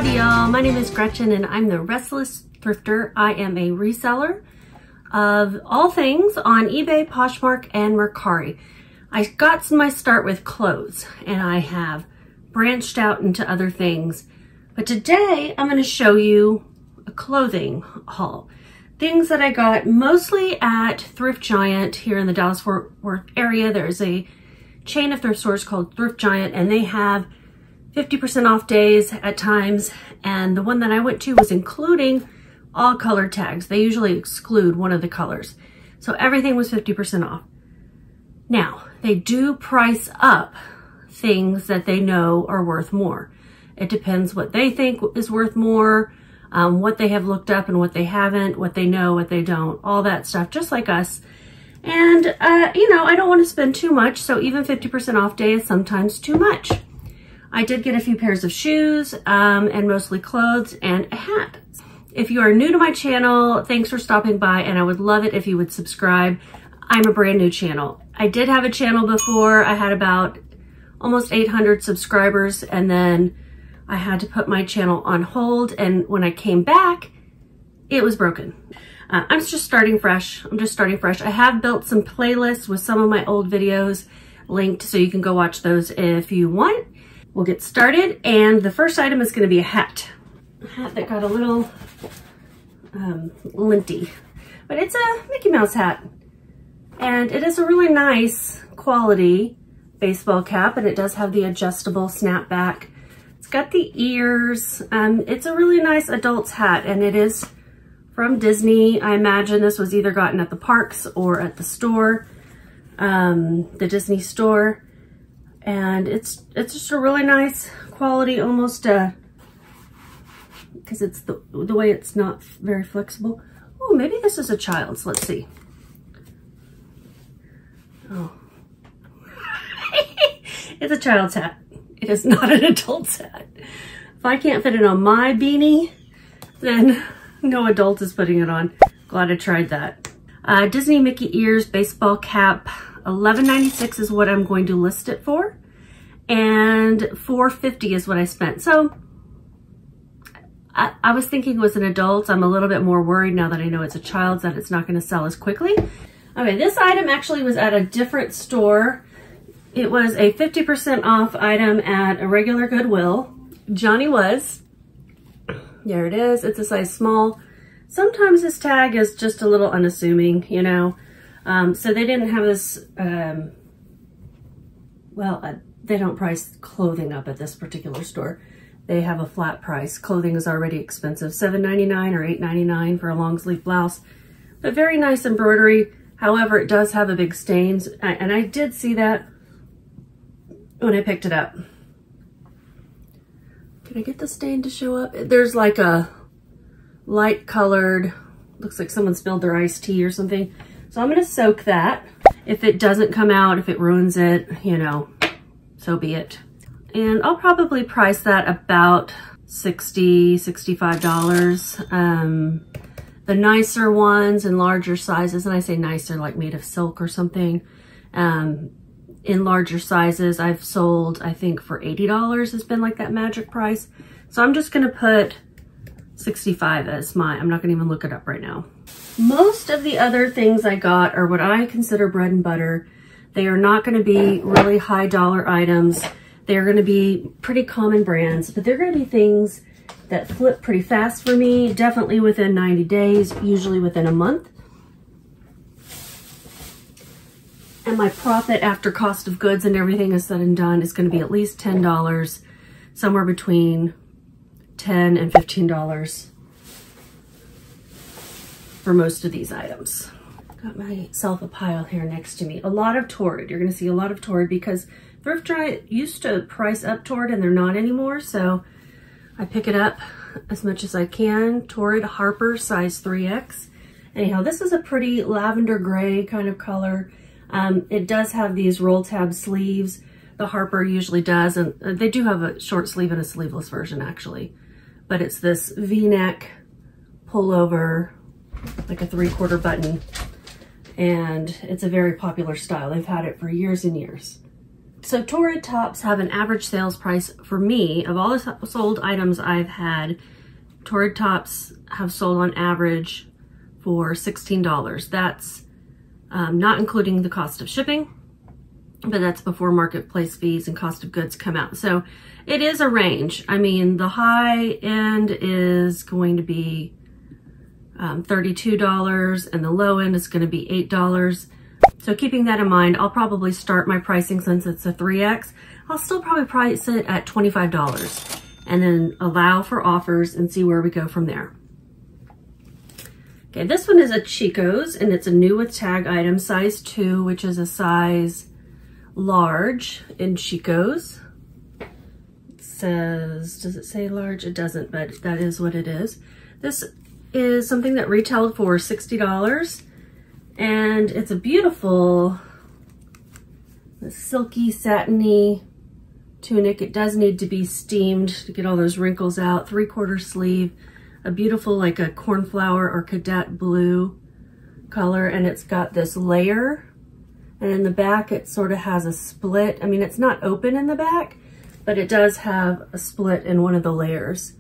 Howdy y'all, my name is Gretchen and I'm the Restless Thrifter. I am a reseller of all things on eBay, Poshmark, and Mercari. I got my start with clothes and I have branched out into other things. But today I'm going to show you a clothing haul. Things that I got mostly at Thrift Giant here in the Dallas-Fort Worth area. There's a chain of thrift stores called Thrift Giant and they have 50% off days at times, and the one that I went to was including all color tags. They usually exclude one of the colors. So everything was 50% off. Now, they do price up things that they know are worth more. It depends what they think is worth more, what they have looked up and what they haven't, what they know, what they don't, all that stuff, just like us. And, you know, I don't want to spend too much, so even 50% off day is sometimes too much. I did get a few pairs of shoes, and mostly clothes and a hat. If you are new to my channel, thanks for stopping by, and I would love it if you would subscribe. I'm a brand new channel. I did have a channel before. I had about almost 800 subscribers, and then I had to put my channel on hold, and when I came back, it was broken. I'm just starting fresh. I have built some playlists with some of my old videos linked, so you can go watch those if you want. We'll get started, and the first item is going to be a hat. A hat that got a little linty, but it's a Mickey Mouse hat. And it is a really nice quality baseball cap, and it does have the adjustable snapback. It's got the ears. It's a really nice adult's hat, and it is from Disney. I imagine this was either gotten at the parks or at the store, the Disney store. And it's just a really nice quality, almost because it's the way it's not very flexible. Oh, maybe this is a child's. Let's see. Oh, it's a child's hat. It is not an adult's hat. If I can't fit it on my beanie, then no adult is putting it on. Glad I tried that. Disney Mickey ears baseball cap. $11.96 is what I'm going to list it for, and $4.50 is what I spent. So I was thinking it was an adult. I'm a little bit more worried now that I know it's a child's, that it's not going to sell as quickly. Okay, this item actually was at a different store. It was a 50% off item at a regular Goodwill. Johnny was. There it is. It's a size small. Sometimes this tag is just a little unassuming, you know. So they didn't have this, they don't price clothing up at this particular store. They have a flat price. Clothing is already expensive, $7.99 or $8.99 for a long sleeve blouse, but very nice embroidery. However, it does have a big stains, and I did see that when I picked it up. Can I get the stain to show up? There's like a light colored, looks like someone spilled their iced tea or something. So I'm going to soak that. If it doesn't come out, if it ruins it, you know, so be it. And I'll probably price that about $60, $65. The nicer ones in larger sizes, and I say nicer like made of silk or something, in larger sizes I've sold, I think for $80 has been like that magic price. So I'm just going to put 65 as I'm not going to even look it up right now. Most of the other things I got are what I consider bread and butter. They are not going to be really high dollar items. They're going to be pretty common brands, but they're going to be things that flip pretty fast for me, definitely within 90 days, usually within a month. And my profit after cost of goods and everything is said and done is going to be at least $10, somewhere between $10 and $15 for most of these items. Got myself a pile here next to me. A lot of Torrid. You're going to see a lot of Torrid because Thrift Giant used to price up Torrid and they're not anymore. So I pick it up as much as I can. Torrid Harper size 3X. Anyhow, this is a pretty lavender gray kind of color. It does have these roll tab sleeves. The Harper usually does, and they do have a short sleeve and a sleeveless version actually. But it's this V-neck pullover, like a 3/4 button, and it's a very popular style. They've had it for years and years. So Torrid tops have an average sales price for me, of all the sold items I've had, Torrid tops have sold on average for $16. That's not including the cost of shipping, but that's before marketplace fees and cost of goods come out. So it is a range. I mean, the high end is going to be $32 and the low end is going to be $8. So keeping that in mind, I'll probably start my pricing, since it's a 3X, I'll still probably price it at $25 and then allow for offers and see where we go from there. Okay, this one is a Chico's and it's a new with tag item, size 2, which is a size large in Chico's. It says, does it say large? It doesn't, but that is what it is. This is something that retailed for $60. And it's a beautiful silky, satiny tunic. It does need to be steamed to get all those wrinkles out. 3/4 sleeve, a beautiful, like a cornflower or cadet blue color. And it's got this layer. And in the back, it sort of has a split. I mean, it's not open in the back, but it does have a split in one of the layers.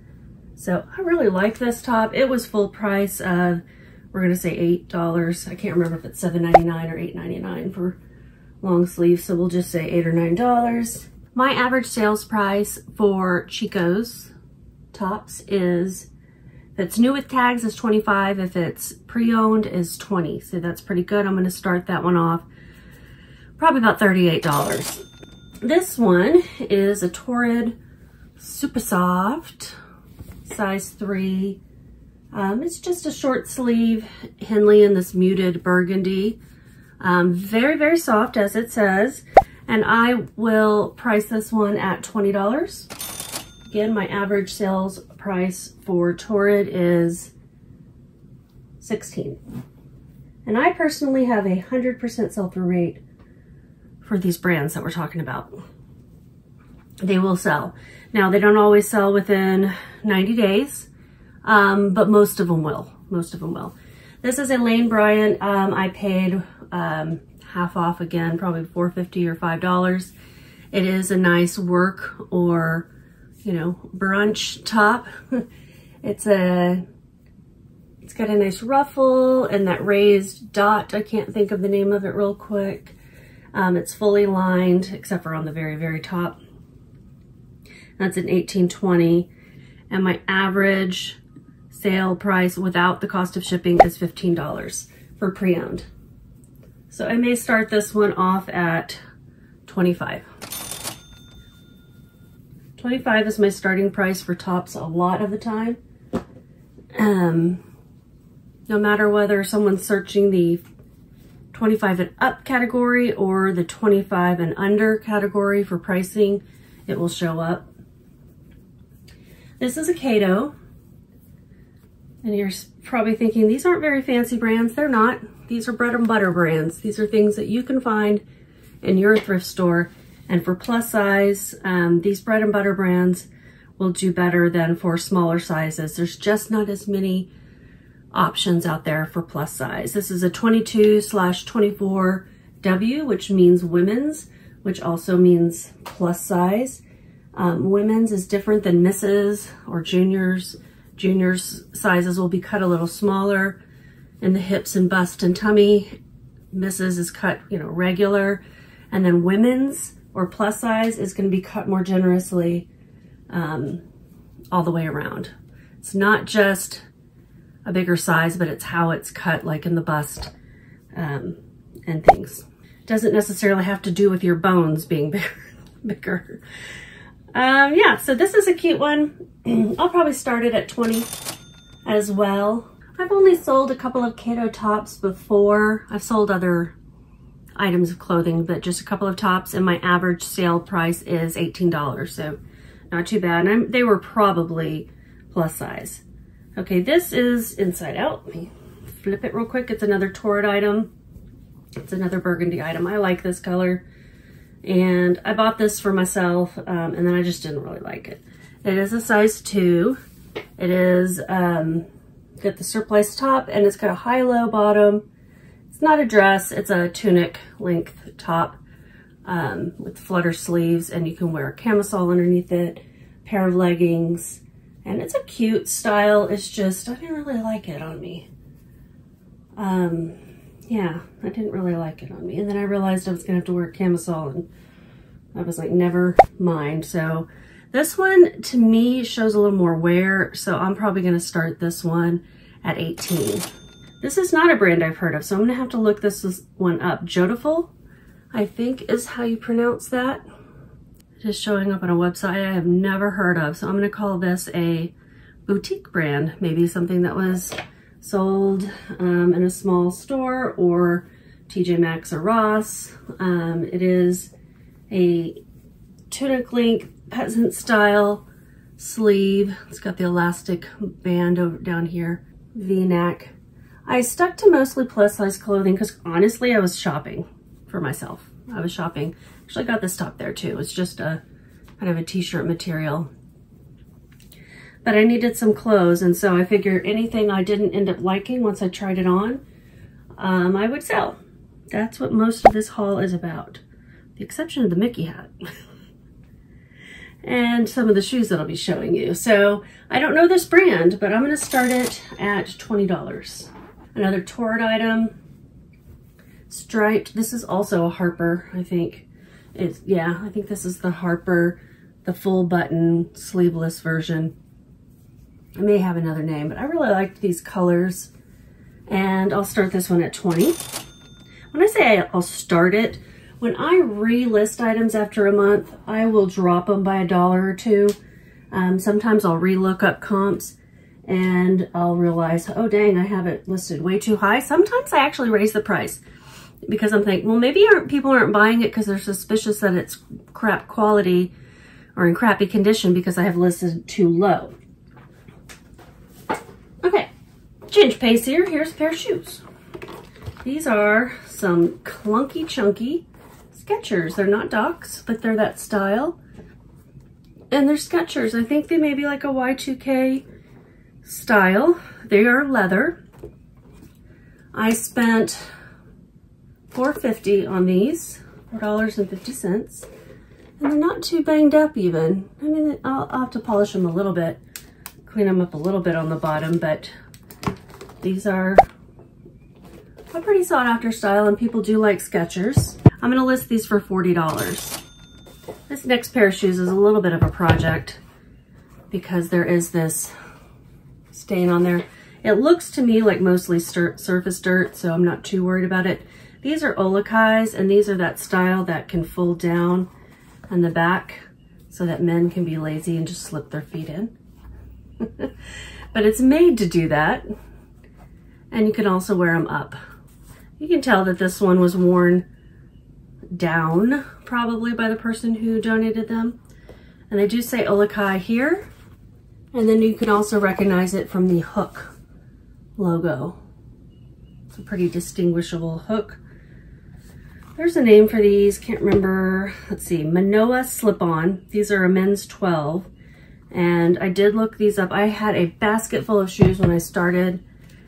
So I really like this top. It was full price of, we're gonna say $8. I can't remember if it's $7.99 or $8.99 for long sleeves, so we'll just say $8 or $9. My average sales price for Chico's tops is, if it's new with tags, is $25. If it's pre-owned, is $20. So that's pretty good. I'm gonna start that one off probably about $38. This one is a Torrid Super Soft, size 3. It's just a short sleeve Henley in this muted burgundy. Very, very soft, as it says. And I will price this one at $20. Again, my average sales price for Torrid is $16. And I personally have a 100% sell-through rate for these brands that we're talking about. They will sell. Now, they don't always sell within 90 days. But most of them will. Most of them will. This is a Lane Bryant. I paid half off again, probably $4.50 or $5. It is a nice work or, you know, brunch top. It's got a nice ruffle and that raised dot. I can't think of the name of it real quick. It's fully lined except for on the very, very top. That's an $18.20, and my average sale price without the cost of shipping is $15 for pre-owned. So I may start this one off at $25. $25 is my starting price for tops a lot of the time. No matter whether someone's searching the 25 and up category or the 25 and under category for pricing, it will show up. This is a Cato. And you're probably thinking, these aren't very fancy brands. They're not. These are bread and butter brands. These are things that you can find in your thrift store. And for plus size, these bread and butter brands will do better than for smaller sizes. There's just not as many options out there for plus size. This is a 22/24W, which means women's, which also means plus size. Women's is different than Mrs. or Juniors. Juniors sizes will be cut a little smaller in the hips and bust and tummy. Mrs. is cut, you know, regular. And then women's or plus size is going to be cut more generously all the way around. It's not just a bigger size, but it's how it's cut, like in the bust and things. Doesn't necessarily have to do with your bones being bigger. Yeah, so this is a cute one. I'll probably start it at $20 as well. I've only sold a couple of Cato tops before. I've sold other items of clothing, but just a couple of tops, and my average sale price is $18, so not too bad. And they were probably plus size. Okay, this is inside out. Let me flip it real quick. It's another Torrid item. It's another burgundy item. I like this color. And I bought this for myself, and then I just didn't really like it. It is a size 2. It is got the surplice top, and it's got a high-low bottom. It's not a dress, it's a tunic length top. with flutter sleeves, and you can wear a camisole underneath it, pair of leggings, and it's a cute style. It's just, I didn't really like it on me. Yeah, I didn't really like it on me. And then I realized I was gonna have to wear a camisole, and I was like, never mind. So this one to me shows a little more wear, so I'm probably gonna start this one at 18. This is not a brand I've heard of, so I'm gonna have to look this one up. Jotiful, I think is how you pronounce that. It is showing up on a website I have never heard of, so I'm gonna call this a boutique brand, maybe something that was sold in a small store or TJ Maxx or Ross. It is a tunic length peasant style sleeve. It's got the elastic band over down here, V-neck. I stuck to mostly plus size clothing because honestly I was shopping for myself. I was shopping. Actually got this top there too. It's just a kind of a t-shirt material. But I needed some clothes, and so I figured anything I didn't end up liking once I tried it on, I would sell. That's what most of this haul is about. The exception of the Mickey hat. And some of the shoes that I'll be showing you. So I don't know this brand, but I'm gonna start it at $20. Another Torrid item, striped. This is also a Harper, I think. Yeah, I think this is the Harper, the full button sleeveless version. I may have another name, but I really liked these colors, and I'll start this one at 20. When I say I'll start it, when I relist items after a month, I will drop them by $1 or $2. Sometimes I'll relook up comps and I'll realize, oh dang, I have it listed way too high. Sometimes I actually raise the price because I'm thinking, well, maybe people aren't buying it because they're suspicious that it's crap quality or in crappy condition because I have listed too low. Okay, change pace here. Here's a pair of shoes. These are some clunky chunky Skechers. They're not Docs, but they're that style. And they're Skechers. I think they may be like a Y2K style. They are leather. I spent $4.50 on these, $4.50. And they're not too banged up even. I mean, I'll have to polish them a little bit, clean them up a little bit on the bottom, but these are a pretty sought after style and people do like Skechers. I'm gonna list these for $40. This next pair of shoes is a little bit of a project because there is this stain on there. It looks to me like mostly surface dirt, so I'm not too worried about it. These are Olakais, and these are that style that can fold down on the back so that men can be lazy and just slip their feet in. But it's made to do that. And you can also wear them up. You can tell that this one was worn down probably by the person who donated them. And they do say Olakai here. And then you can also recognize it from the hook logo. It's a pretty distinguishable hook. There's a name for these, can't remember. Let's see, Manoa slip-on. These are a men's 12. And I did look these up. I had a basket full of shoes when I started,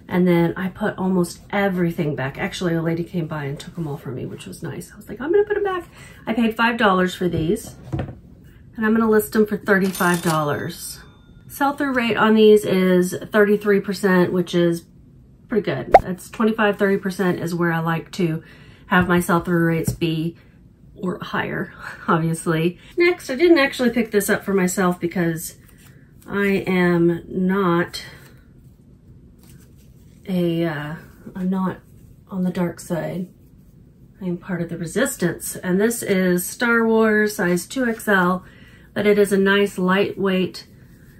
and then I put almost everything back. Actually, a lady came by and took them all from me, which was nice. I was like, I'm gonna put them back. I paid $5 for these, and I'm gonna list them for $35. Sell-through rate on these is 33%, which is pretty good. That's 25-30% is where I like to have my sell-through rates be, or higher, obviously. Next, I didn't actually pick this up for myself because I am not I'm not on the dark side. I am part of the resistance. And this is Star Wars size 2XL, but it is a nice lightweight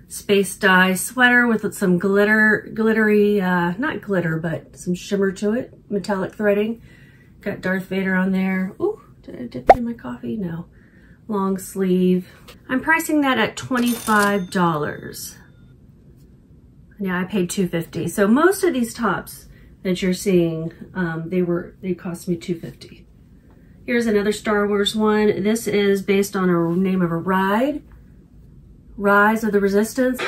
space dye sweater with some glittery, not glitter, but some shimmer to it, metallic threading. Got Darth Vader on there. Ooh, did I dip it in my coffee? No. Long sleeve. I'm pricing that at $25. Yeah, I paid $2.50. So most of these tops that you're seeing, they cost me $2.50. Here's another Star Wars one. This is based on a name of a ride. Rise of the Resistance.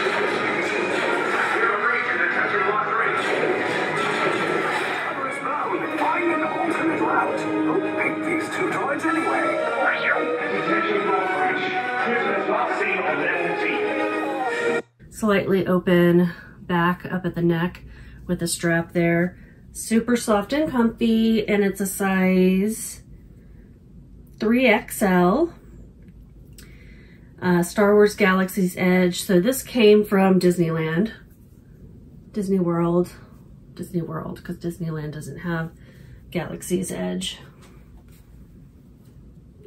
slightly open back up at the neck with a strap there. Super soft and comfy, and it's a size 3XL. Star Wars Galaxy's Edge. So this came from Disneyland. Disney World, because Disneyland doesn't have Galaxy's Edge.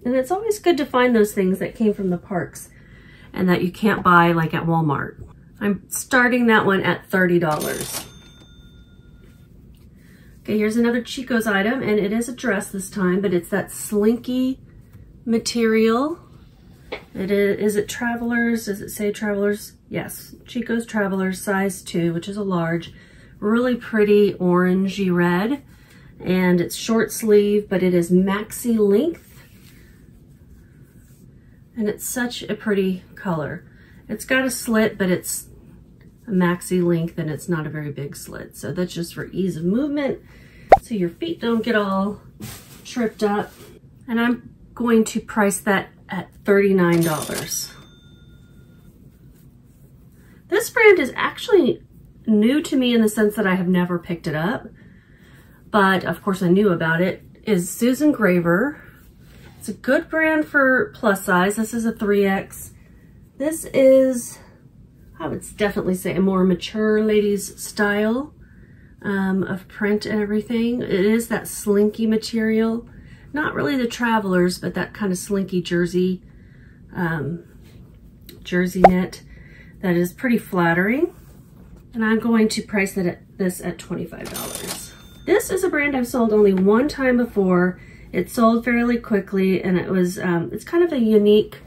And it's always good to find those things that came from the parks and that you can't buy like at Walmart. I'm starting that one at $30. Okay, here's another Chico's item, and it is a dress this time, but it's that slinky material. Is it Travelers? Does it say Travelers? Yes, Chico's Travelers size 2, which is a large. Really pretty orangey red, and it's short sleeve, but it is maxi length. And it's such a pretty color. It's got a slit, but it's a maxi length and it's not a very big slit. So that's just for ease of movement, so your feet don't get all tripped up. And I'm going to price that at $39. This brand is actually new to me in the sense that I have never picked it up, but of course I knew about it. Is Susan Graver. It's a good brand for plus size. This is a 3X. This is, I would definitely say, a more mature ladies style of print and everything. It is that slinky material. Not really the Travelers, but that kind of slinky jersey, jersey knit that is pretty flattering. And I'm going to price this at $25. This is a brand I've sold only one time before. It sold fairly quickly, and it was, it's kind of a unique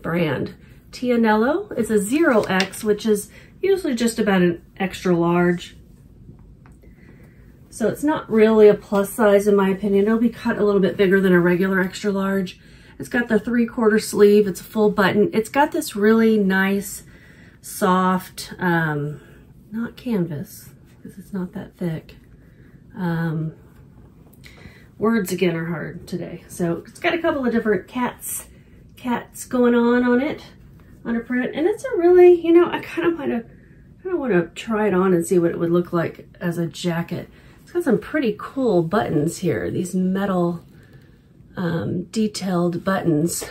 brand. Tianello is a 0X, which is usually just about an extra large. So it's not really a plus size in my opinion. It'll be cut a little bit bigger than a regular extra large. It's got the 3/4 sleeve. It's a full button. It's got this really nice, soft, not canvas, because it's not that thick. Words again are hard today. So it's got a couple of different cats going on it, on a print. And it's a really, you know, I kind of want to try it on and see what it would look like as a jacket. It's got some pretty cool buttons here. These metal detailed buttons.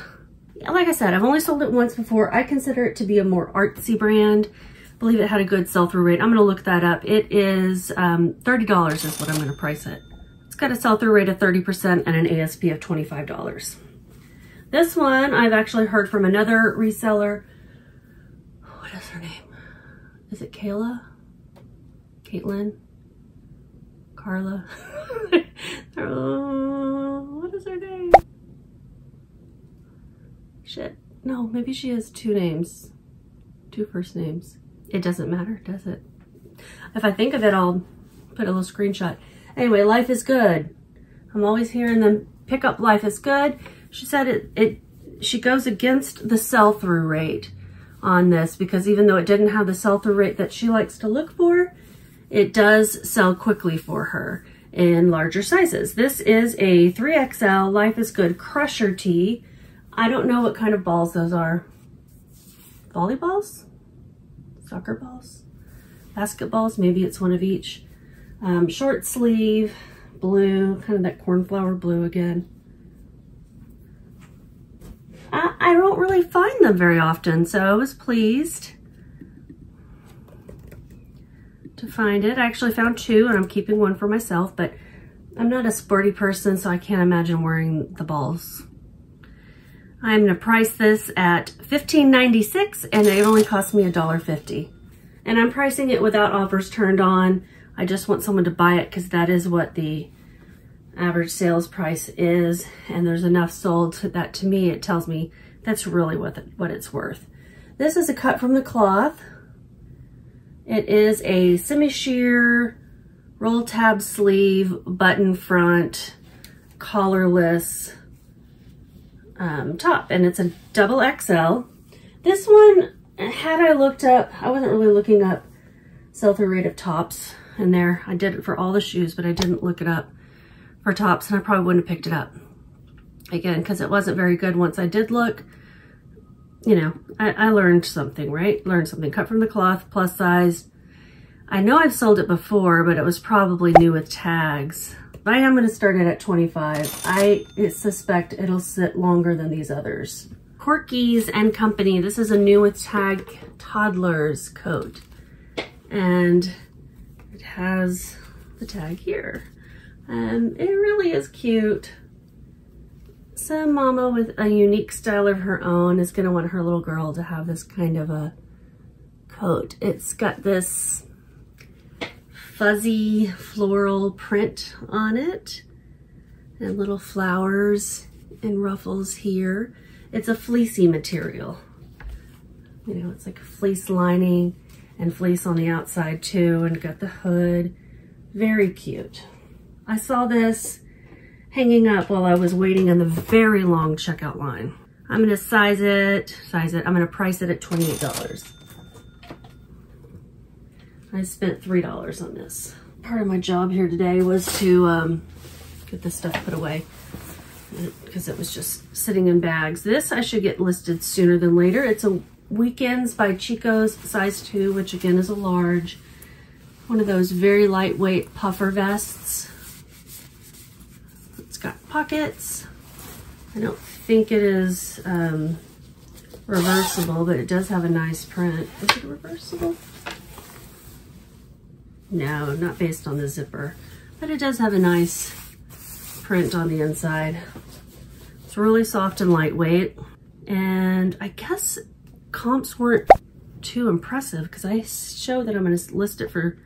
Like I said, I've only sold it once before. I consider it to be a more artsy brand. I believe it had a good sell-through rate. I'm going to look that up. It is $30 is what I'm going to price it. It's got a sell-through rate of 30% and an ASP of $25. This one I've actually heard from another reseller. What is her name? Is it Kayla? Caitlin? Carla? What is her name? Shit. No, maybe she has two names. Two first names. It doesn't matter, does it? If I think of it, I'll put a little screenshot. Anyway, Life is Good. I'm always hearing them pick up Life is Good. She said she goes against the sell-through rate on this, because even though it didn't have the sell-through rate that she likes to look for, it does sell quickly for her in larger sizes. This is a 3XL Life is Good crusher tee. I don't know what kind of balls those are. Volleyballs? Soccer balls? Basketballs? Maybe it's one of each. Short sleeve, blue, kind of that cornflower blue again. I don't really find them very often, so I was pleased to find it. I actually found two, and I'm keeping one for myself, but I'm not a sporty person, so I can't imagine wearing the balls. I'm gonna price this at $15.96, and it only cost me $1.50. And I'm pricing it without offers turned on. I just want someone to buy it because that is what the average sales price is, and there's enough sold that to me it tells me that's really what it's worth. This is a cut from the cloth. It is a semi-sheer roll tab sleeve, button front, collarless top, and it's a double XL. This one, had I looked up, I wasn't really looking up sell-through rate of tops in there. I did it for all the shoes, but I didn't look it up for tops, and I probably wouldn't have picked it up again because it wasn't very good once I did look. you know, I learned something, right? Learned something. Cut from the cloth, plus size. I know I've sold it before, but it was probably new with tags. I am going to start it at 25. I suspect it'll sit longer than these others. Corky's and Company. This is a new with tag toddler's coat. And it has the tag here. It really is cute. Some mama with a unique style of her own is going to want her little girl to have this kind of a coat. It's got this fuzzy floral print on it and little flowers and ruffles here. It's a fleecy material. You know, it's like a fleece lining and fleece on the outside too, and got the hood. Very cute. I saw this hanging up while I was waiting in the very long checkout line. I'm gonna size it, I'm gonna price it at $28. I spent $3 on this. Part of my job here today was to get this stuff put away because it was just sitting in bags. This I should get listed sooner than later. It's a Weekends by Chico's, size 2, which again is a large. One of those very lightweight puffer vests. It's got pockets. I don't think it is reversible, but it does have a nice print. Is it reversible? No, not based on the zipper, but it does have a nice print on the inside. It's really soft and lightweight. And I guess comps weren't too impressive because I showed that I'm going to list it for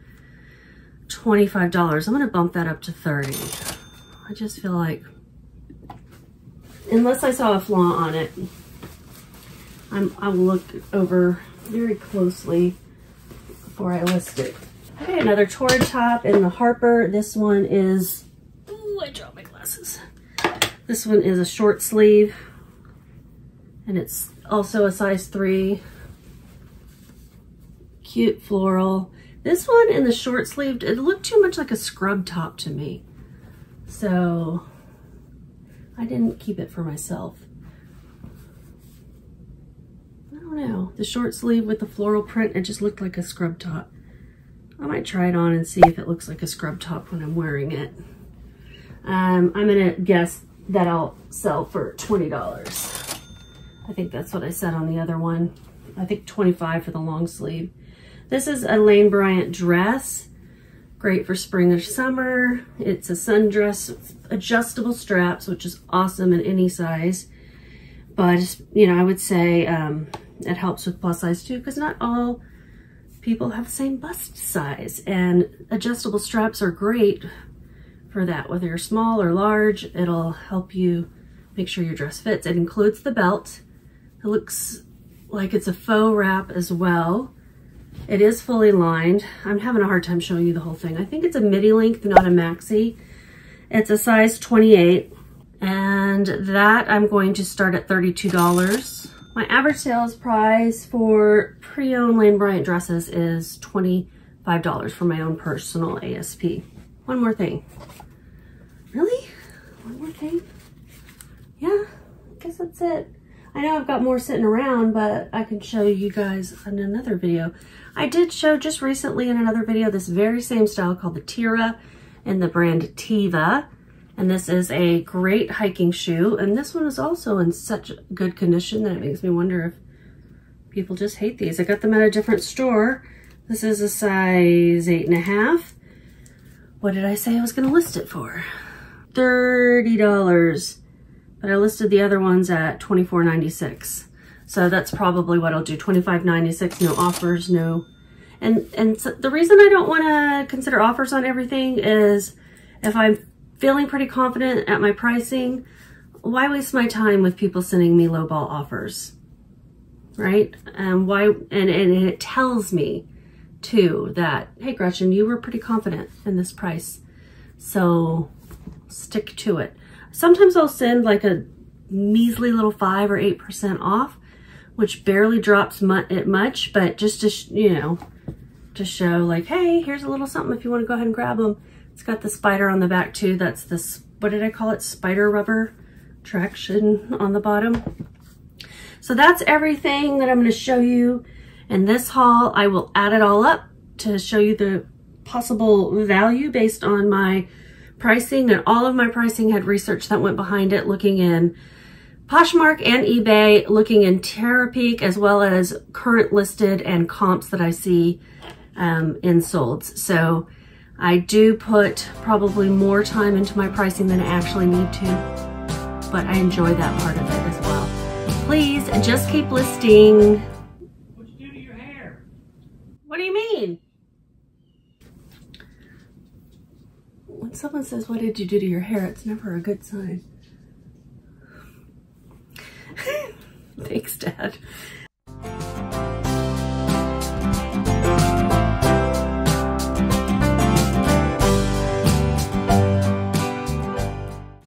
$25. I'm going to bump that up to $30. I just feel like, unless I saw a flaw on it, I will look over very closely before I list it. Okay, another torrid top in the Harper. This one is, ooh, I dropped my glasses. This one is a short sleeve, and it's also a size 3. Cute floral. This one in the short sleeved, it looked too much like a scrub top to me. So I didn't keep it for myself. I don't know. The short sleeve with the floral print, it just looked like a scrub top. I might try it on and see if it looks like a scrub top when I'm wearing it. I'm gonna guess that I'll sell for $20. I think that's what I said on the other one. I think 25 for the long sleeve. This is a Lane Bryant dress. Great for spring or summer. It's a sundress with adjustable straps, which is awesome in any size. But, you know, I would say it helps with plus size too, because not all people have the same bust size. And adjustable straps are great for that. Whether you're small or large, it'll help you make sure your dress fits. It includes the belt. It looks like it's a faux wrap as well. It is fully lined. I'm having a hard time showing you the whole thing. I think it's a midi length, not a maxi. It's a size 28, and that I'm going to start at $32. My average sales price for pre-owned Lane Bryant dresses is $25 for my own personal ASP. One more thing. Really? One more thing? Yeah, I guess that's it. I know I've got more sitting around, but I can show you guys in another video. I did show just recently in another video this very same style called the Tira in the brand Tiva. And this is a great hiking shoe. And this one is also in such good condition that it makes me wonder if people just hate these. I got them at a different store. This is a size 8.5. What did I say I was gonna list it for? $30. But I listed the other ones at $24.96. So that's probably what I'll do, $25.96, no offers, no. And so the reason I don't wanna consider offers on everything is if I'm feeling pretty confident at my pricing, why waste my time with people sending me lowball offers, right? And it tells me too that, hey Gretchen, you were pretty confident in this price, so stick to it. Sometimes I'll send like a measly little 5 or 8% off, which barely drops it much, but just to, you know, to show like, hey, here's a little something if you want to go ahead and grab them. It's got the spider on the back too. That's this, what did I call it? Spider rubber traction on the bottom. So that's everything that I'm going to show you in this haul. I will add it all up to show you the possible value based on my pricing, and all of my pricing had research that went behind it, looking in Poshmark and eBay, looking in Terapeak, as well as current listed and comps that I see in solds. So I do put probably more time into my pricing than I actually need to, but I enjoy that part of it as well. Please just keep listing. What'd you do to your hair? What do you mean? When someone says, what did you do to your hair? It's never a good sign. Thanks, Dad.